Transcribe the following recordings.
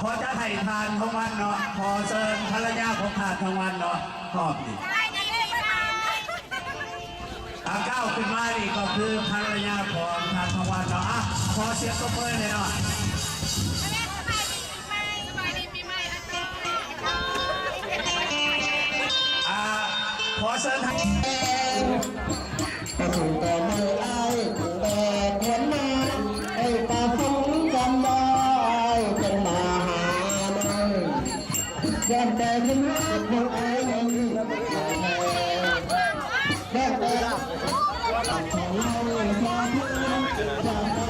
ขอจะให้ทานทั้งวันเนาะขอเชิญภรรยาของทานทั้งวันเนาะขอบดิก้าวขึ้นมานี่ก็คือภรรยาของทานทั้งวันเนาะขอเสียงตบมือเลยเนาะขอเชิญทางก็ถึงแต่ไม่ไอ้ถึงแต่เพียนมาไอ้ตาฟุ้งจำได้เป็นมาหาเลยแค่แต่ขึ้นมาคนไอ้ยังแค่แต่ตัดของเราพอเพื่อนจะ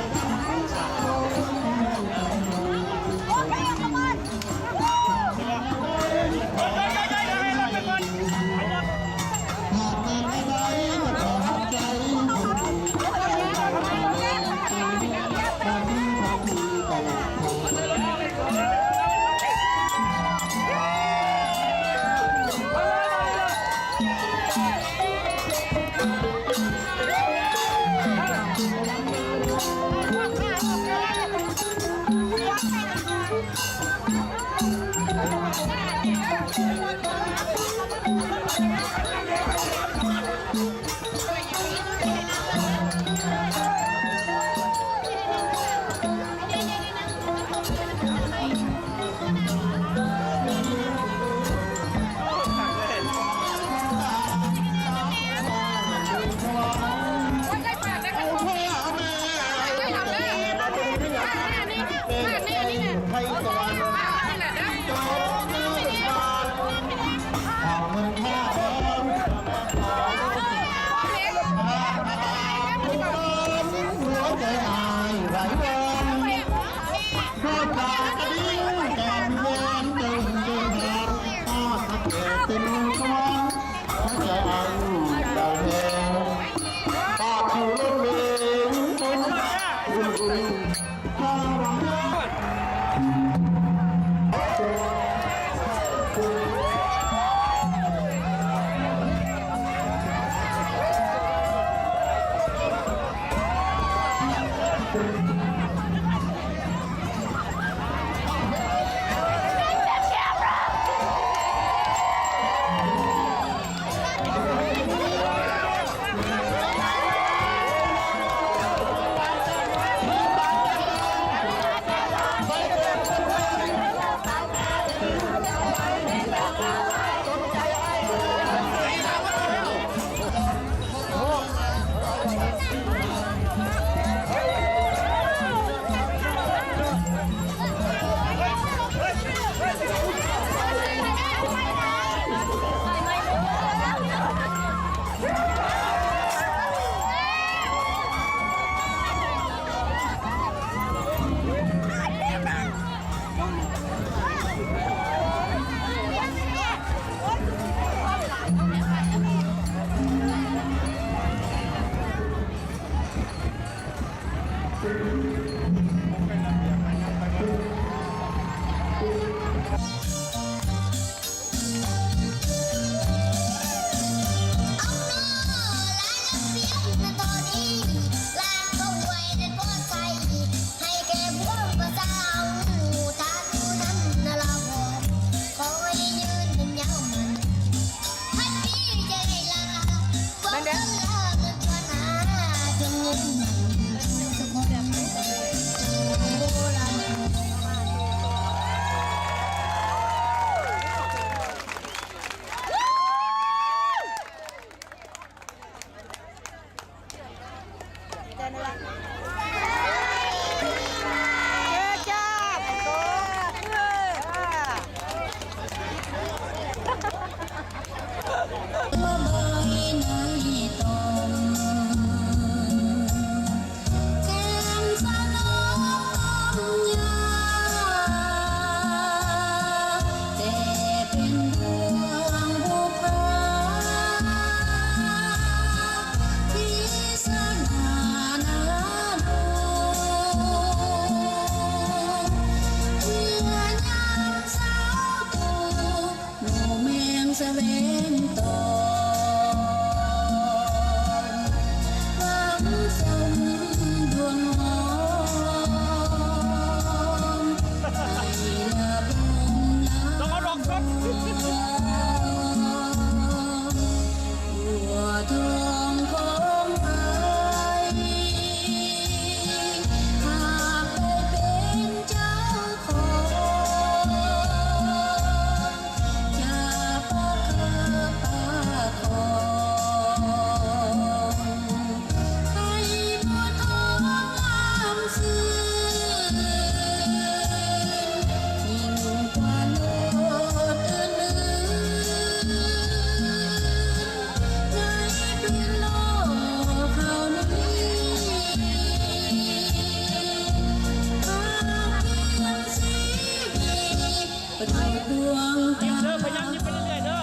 ยิ้มเด้อพยายามยิ้มไปเรื่อยๆเด้อ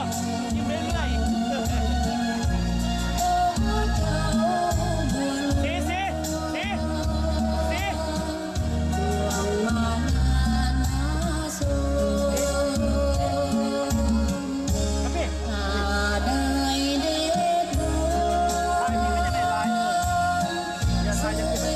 ยิ้มเรื่อยๆสีครับพี่อย่าทายอย่าคิดอะไร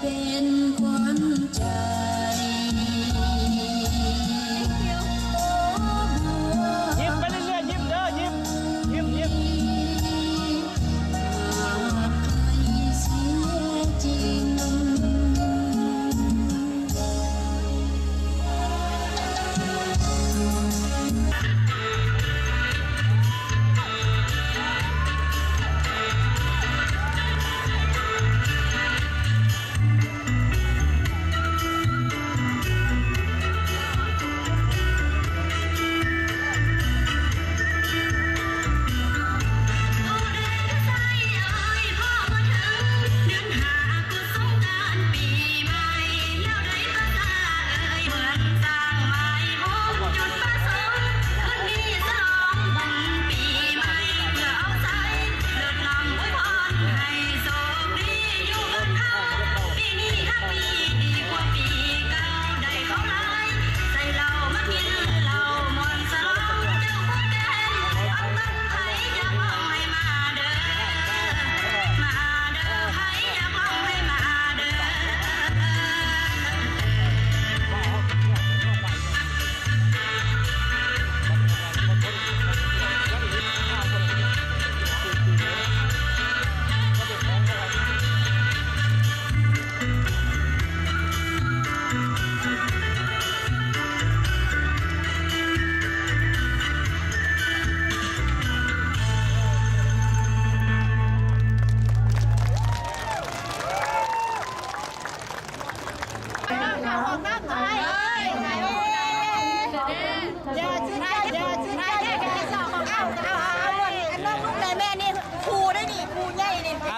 เป็นขวัญใจยิ้มไปเรื่อยๆยิ้มเด้อยิ้มหากใครเสียจริง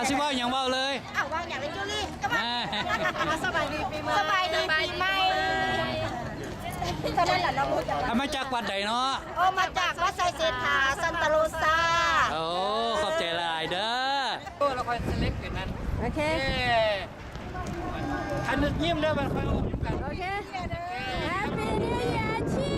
สิว่าอย่างว่าเลย อ้าววางอย่างเป็นจุลี่ก็มาสบายดีปีใหม่สบายดีปีใหม่ตอนนั้นแหละเรารู้จัก มาจากวัดใดเนาะ โอ้มาจากวัดไซเซธาซันตาโรซา โอ้ขอบใจหลายเด้อเราคอยเล็กอย่างนั้นโอเคอันนึกยิ้มเด้อมันคอยยิ้มกันโอเค Happy New Year ชี